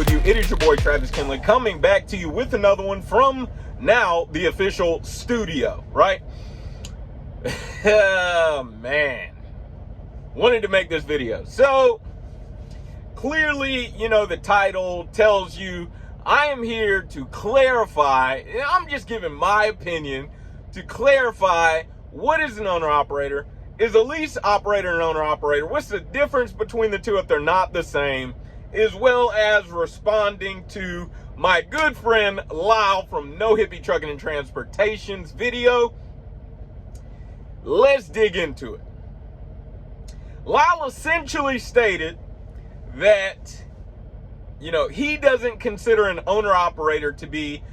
with you? It is your boy Travis Kinley coming back to you with another one from now the official studio, right? Oh, man. Wanted to make this video. So, clearly, the title tells you I am here to clarify. I'm just giving my opinion to clarify what is an owner-operator. Is a lease operator an owner-operator? What's the difference between the two if they're not the same? As well as responding to my good friend Lyle from No Hippie Trucking and Transportation's video. Let's dig into it. Lyle essentially stated that, he doesn't consider an owner-operator to be,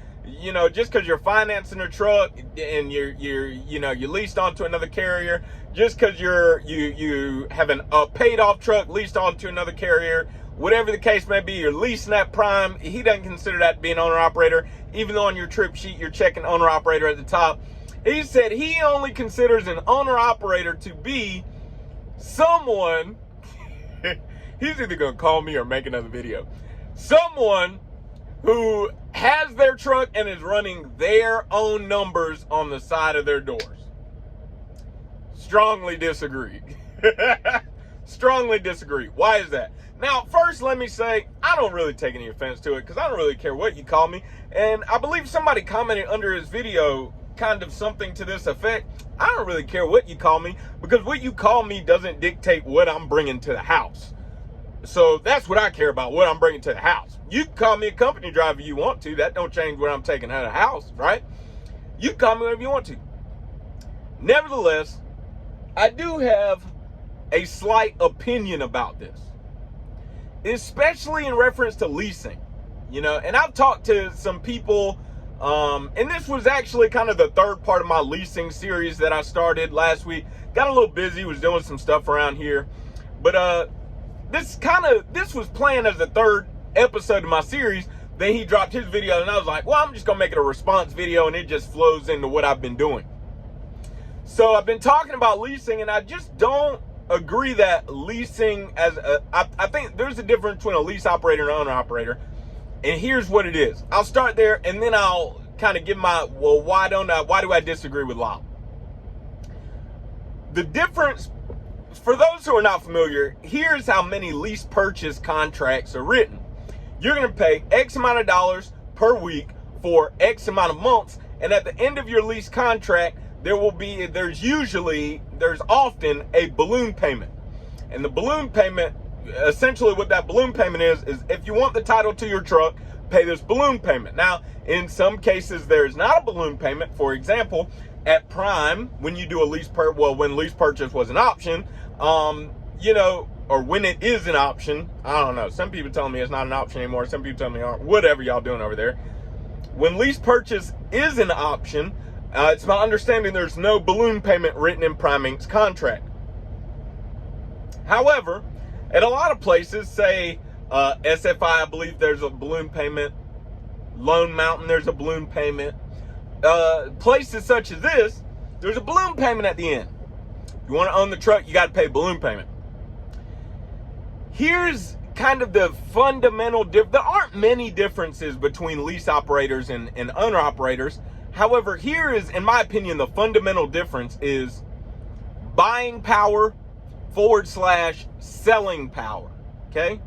just because you're financing a truck and you leased onto another carrier, just because you have a paid off truck leased onto another carrier, whatever the case may be, you're leasing that prime. He doesn't consider that to be an owner-operator, even though on your trip sheet you're checking owner-operator at the top. He said he only considers an owner-operator to be someone, he's either going to call me or make another video, someone who has their truck and is running their own numbers on the side of their doors. Strongly disagree. Strongly disagree. Why is that? Now, first, let me say, I don't really take any offense to it because I don't really care what you call me. And I believe somebody commented under his video kind of something to this effect. I don't really care what you call me because what you call me doesn't dictate what I'm bringing to the house. So that's what I care about, what I'm bringing to the house. You can call me a company driver if you want to. That don't change what I'm taking out of the house, right? You can call me whatever you want to. Nevertheless, I do have a slight opinion about this, especially in reference to leasing, and I've talked to some people, and this was actually kind of the third part of my leasing series that I started last week. Got a little busy, was doing some stuff around here, but this was planned as the third episode of my series. Then he dropped his video, and I was like, well, I'm just gonna make it a response video, and it just flows into what I've been doing. So I've been talking about leasing, and I just don't agree that leasing I think there's a difference between a lease operator and an owner operator. And here's what it is. I'll start there, and then I'll kind of give why do I disagree with Lyle? The difference, for those who are not familiar, here's how many lease purchase contracts are written. You're going to pay X amount of dollars per week for X amount of months, and at the end of your lease contract, there's often a balloon payment. And the balloon payment, essentially what that balloon payment is if you want the title to your truck, pay this balloon payment. Now, in some cases, there's not a balloon payment. For example, at Prime, when you do when lease purchase was an option, or when it is an option, I don't know. Some people tell me it's not an option anymore. Some people tell me, whatever y'all doing over there. When lease purchase is an option, it's my understanding there's no balloon payment written in Prime Inc.'s contract. However, at a lot of places, say SFI, I believe there's a balloon payment. Lone Mountain, there's a balloon payment. Places such as this, there's a balloon payment at the end. If you want to own the truck, you got to pay a balloon payment. Here's kind of the fundamental there aren't many differences between lease operators and owner operators. However, here is, in my opinion, the fundamental difference is buying power / selling power, okay?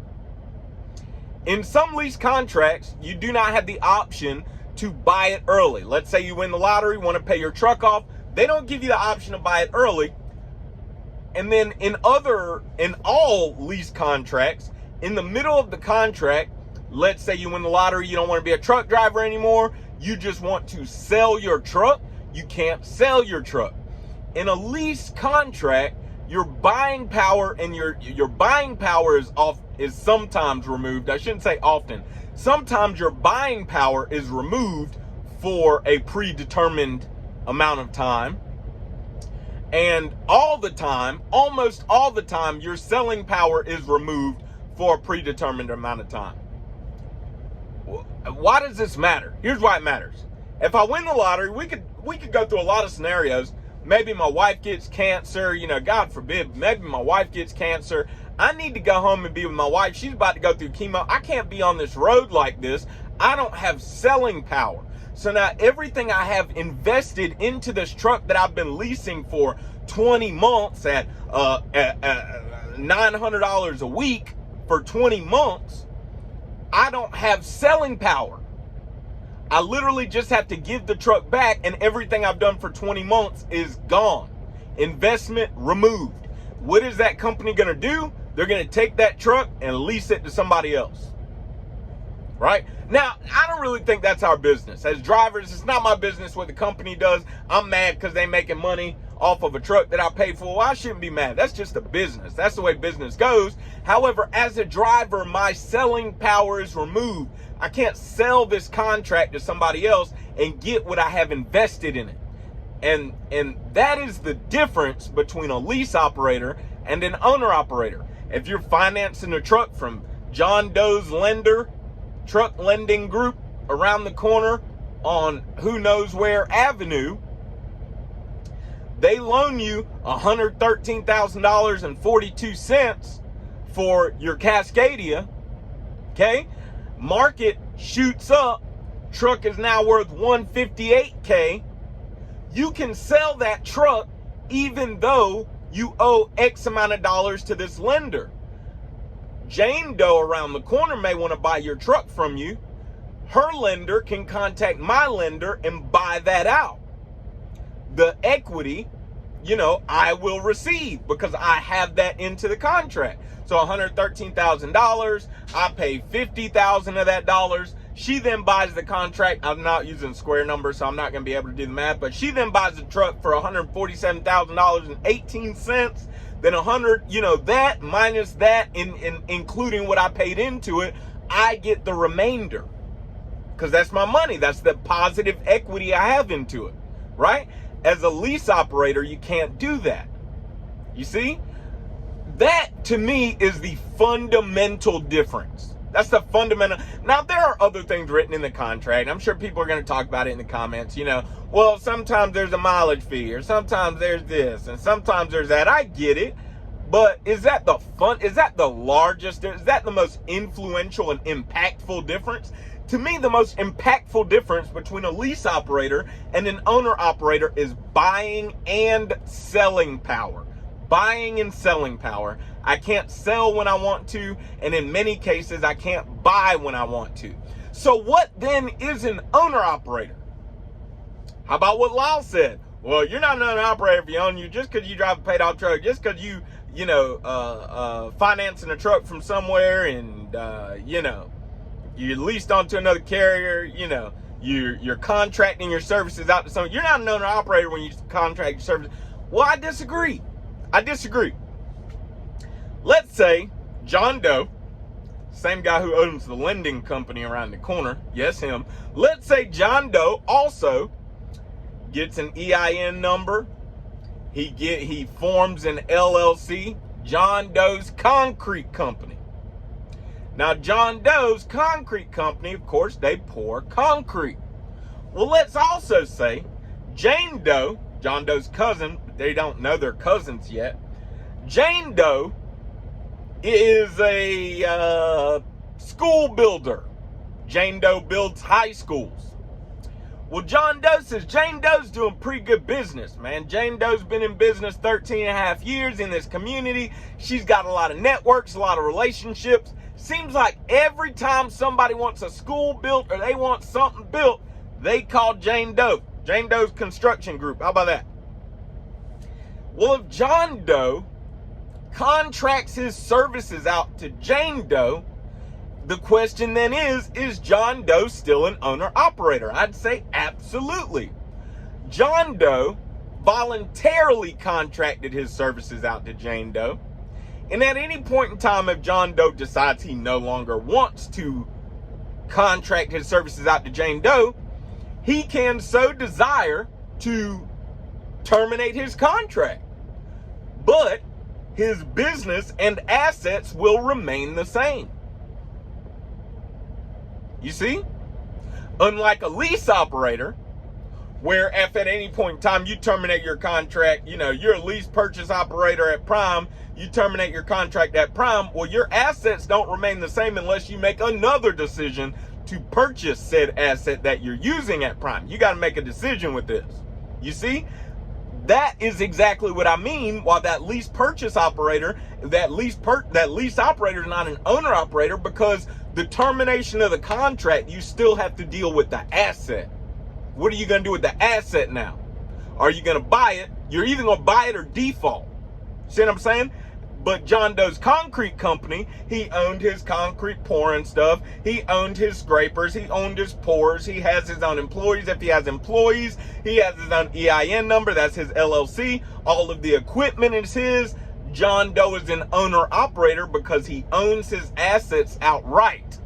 In some lease contracts, you do not have the option to buy it early. Let's say you win the lottery, want to pay your truck off. They don't give you the option to buy it early. And then in all lease contracts, in the middle of the contract, let's say you win the lottery, you don't want to be a truck driver anymore, you just want to sell your truck, you can't sell your truck. In a lease contract, your buying power and your buying power is sometimes removed. I shouldn't say often. Sometimes your buying power is removed for a predetermined amount of time. And almost all the time, your selling power is removed for a predetermined amount of time. Why does this matter? Here's why it matters. If I win the lottery, we could go through a lot of scenarios. Maybe my wife gets cancer, God forbid, maybe my wife gets cancer. I need to go home and be with my wife. She's about to go through chemo. I can't be on this road like this. I don't have selling power. So now everything I have invested into this truck that I've been leasing for 20 months at $900 a week for 20 months, I don't have selling power. I literally just have to give the truck back, and everything I've done for 20 months is gone. Investment removed. What is that company going to do? They're going to take that truck and lease it to somebody else. Right? Now, I don't really think that's our business. As drivers, it's not my business what the company does. I'm mad because they're making money off of a truck that I paid for. Well, I shouldn't be mad. That's just a business. That's the way business goes. However, as a driver, my selling power is removed. I can't sell this contract to somebody else and get what I have invested in it. And that is the difference between a lease operator and an owner operator. If you're financing a truck from John Doe's lender, truck lending group around the corner on who knows where avenue, they loan you $113,042 for your Cascadia, okay? Market shoots up, truck is now worth $158K. You can sell that truck even though you owe X amount of dollars to this lender. Jane Doe around the corner may want to buy your truck from you. Her lender can contact my lender and buy that out. The equity, I will receive because I have that into the contract. So $113,000, I pay $50,000 of that dollars. She then buys the contract. I'm not using square numbers, so I'm not going to be able to do the math, but she then buys the truck for $147,018. Then that minus that, including what I paid into it, I get the remainder. Because that's my money. That's the positive equity I have into it, right? As a lease operator, you can't do that. You see? That, to me, is the fundamental difference. That's the fundamental. Now, there are other things written in the contract. I'm sure people are going to talk about it in the comments. Well, sometimes there's a mileage fee, or sometimes there's this, and sometimes there's that. I get it. But is that the largest, is that the most influential and impactful difference? To me, the most impactful difference between a lease operator and an owner operator is buying and selling power. Buying and selling power. I can't sell when I want to, and in many cases, I can't buy when I want to. So what then is an owner operator? How about what Lyle said? Well, you're not an owner operator if you own you, just because you drive a paid off truck, just because you financing a truck from somewhere and, you leased onto another carrier, you're contracting your services out to someone. You're not an owner operator when you contract your services. Well, I disagree. Let's say John Doe, same guy who owns the lending company around the corner, yes, him. Let's say John Doe also gets an EIN number. He forms an LLC, John Doe's Concrete Company. Now, John Doe's Concrete Company, of course, they pour concrete. Well, let's also say Jane Doe, John Doe's cousin, but they don't know they're cousins yet. Jane Doe is a school builder. Jane Doe builds high schools. Well, John Doe says Jane Doe's doing pretty good business, man. Jane Doe's been in business 13 and a half years in this community. She's got a lot of networks, a lot of relationships. Seems like every time somebody wants a school built or they want something built, they call Jane Doe. Jane Doe's Construction Group. How about that? Well, if John Doe contracts his services out to Jane Doe, the question then is John Doe still an owner-operator? I'd say absolutely. John Doe voluntarily contracted his services out to Jane Doe. And at any point in time, if John Doe decides he no longer wants to contract his services out to Jane Doe, he can so desire to terminate his contract. But his business and assets will remain the same. You see? Unlike a lease operator, where if at any point in time you terminate your contract, you're a lease purchase operator at Prime, you terminate your contract at Prime, well, your assets don't remain the same unless you make another decision to purchase said asset that you're using at Prime. You got to make a decision with this. You see? That is exactly what I mean. While that lease purchase operator, that lease operator is not an owner operator, because the termination of the contract, you still have to deal with the asset. What are you going to do with the asset now? Are you going to buy it? You're either going to buy it or default. See what I'm saying? But John Doe's concrete company, he owned his concrete pouring stuff. He owned his scrapers. He owned his pourers. He has his own employees. If he has employees, he has his own EIN number. That's his LLC. All of the equipment is his. John Doe is an owner-operator because he owns his assets outright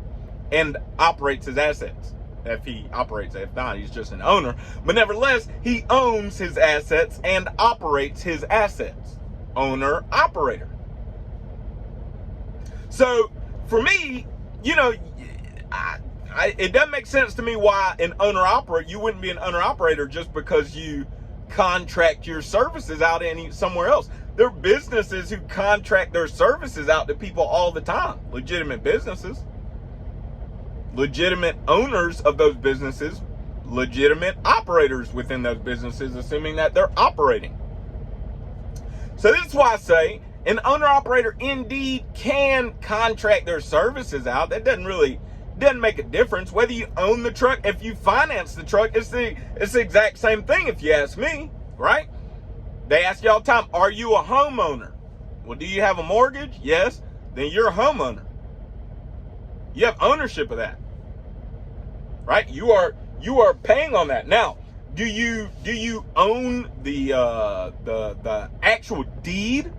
and operates his assets. If he operates, if not, he's just an owner. But nevertheless, he owns his assets and operates his assets. Owner-operator. So, for me, you know, it doesn't make sense to me why an owner-operator, you wouldn't be an owner-operator just because you contract your services out somewhere else. There are businesses who contract their services out to people all the time. Legitimate businesses. Legitimate owners of those businesses. Legitimate operators within those businesses, assuming that they're operating. So this is why I say an owner-operator indeed can contract their services out. That doesn't make a difference. Whether you own the truck, if you finance the truck, it's the exact same thing if you ask me, right? They ask you all the time, are you a homeowner? Well, do you have a mortgage? Yes. Then you're a homeowner. You have ownership of that, right? You are paying on that. Now, do you own the actual deed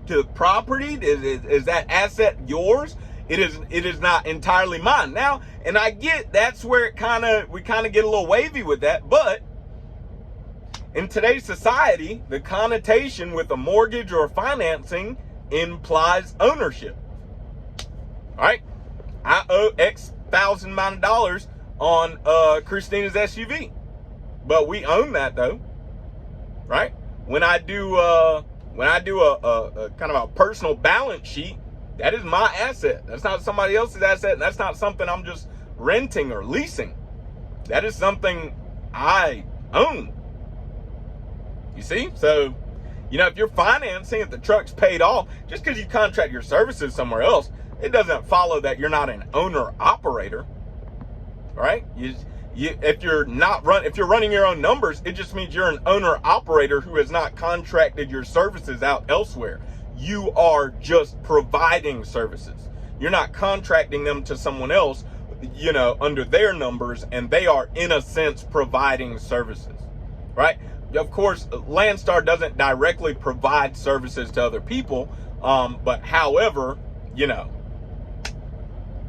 to the property? Is that asset yours? It is not entirely mine. Now, and I get that's where we kind of get a little wavy with that, but in today's society, the connotation with a mortgage or financing implies ownership. All right? I owe X thousand amount of dollars on Christina's SUV. But we own that though, right? When I do a kind of a personal balance sheet, that is my asset. That's not somebody else's asset, and that's not something I'm just renting or leasing. That is something I own. You see? So, you know, if you're financing, if the truck's paid off, just because you contract your services somewhere else, it doesn't follow that you're not an owner-operator, right? If you're running your own numbers, it just means you're an owner-operator who has not contracted your services out elsewhere. You are just providing services. You're not contracting them to someone else, you know, under their numbers, and they are, in a sense, providing services, right? Of course, Landstar doesn't directly provide services to other people, but however, you know,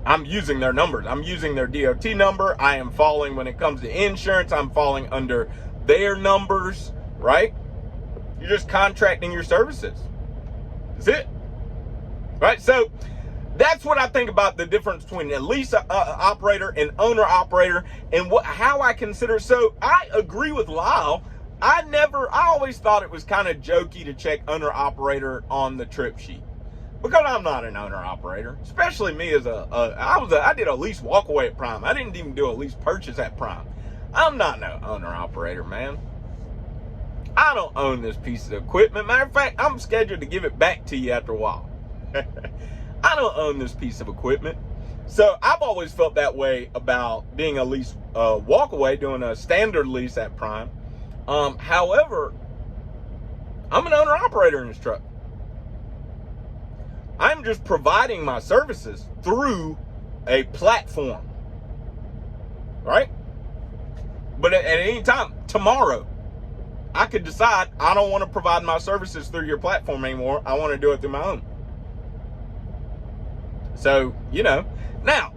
I'm using their numbers. I'm using their DOT number. I am falling, when it comes to insurance, I'm falling under their numbers, right? You're just contracting your services. That's it, right? So that's what I think about the difference between a lease operator and owner operator, and how I consider. So I agree with Lyle. I always thought it was kind of jokey to check owner operator on the trip sheet, because I'm not an owner operator, especially me as I did a lease walk away at Prime. I didn't even do a lease purchase at Prime. I'm not no owner operator, man. I don't own this piece of equipment. Matter of fact, I'm scheduled to give it back to you after a while. I don't own this piece of equipment. So I've always felt that way about being a lease walk away, doing a standard lease at Prime. However, I'm an owner operator in this truck. I'm just providing my services through a platform, right? But at any time, tomorrow, I could decide I don't want to provide my services through your platform anymore. I want to do it through my own. So, you know, now,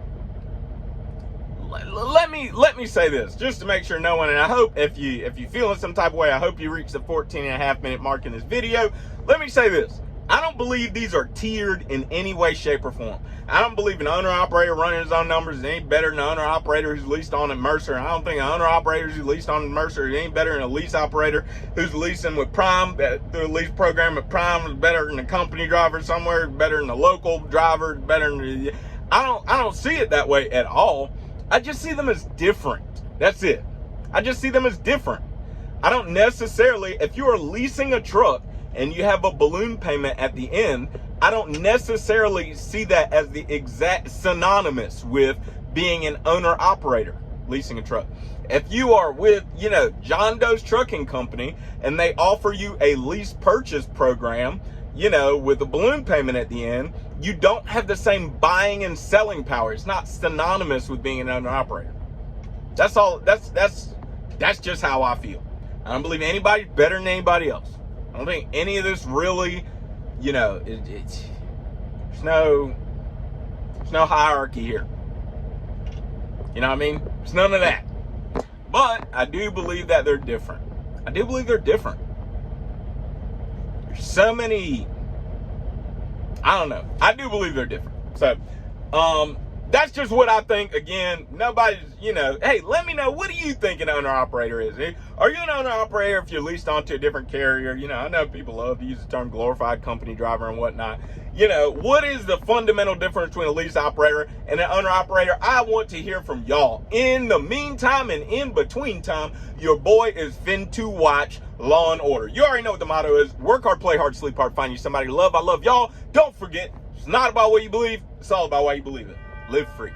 let me say this, just to make sure no one, and I hope if you feel in some type of way, I hope you reach the 14.5 minute mark in this video. Let me say this. I don't don't believe these are tiered in any way, shape, or form. I don't believe an owner-operator running his own numbers is any better than an owner-operator who's leased on at Mercer. I don't think an owner-operator who's leased on Mercer is any better than a lease operator who's leasing with Prime. The lease program at Prime is better than a company driver somewhere, better than a local driver, better than... I don't see it that way at all. I just see them as different. That's it. I just see them as different. I don't necessarily, if you are leasing a truck and you have a balloon payment at the end, I don't necessarily see that as the exact synonymous with being an owner-operator leasing a truck. If you are with, John Doe's Trucking Company and they offer you a lease purchase program, with a balloon payment at the end, you don't have the same buying and selling power. It's not synonymous with being an owner-operator. That's all. That's just how I feel. I don't believe anybody's better than anybody else. I don't think any of this really, there's no hierarchy here. You know what I mean? There's none of that. But I do believe that they're different. I do believe they're different. There's so many, I don't know. I do believe they're different. So, that's just what I think. Again, nobody's, hey, let me know, what do you think an owner-operator is? Are you an owner-operator if you're leased onto a different carrier? I know people love to use the term glorified company driver and whatnot. What is the fundamental difference between a lease operator and an owner-operator? I want to hear from y'all. In the meantime and in between time, your boy is fin to watch Law and Order. You already know what the motto is. Work hard, play hard, sleep hard, find you somebody to love. I love y'all. Don't forget, it's not about what you believe. It's all about why you believe it. Live free.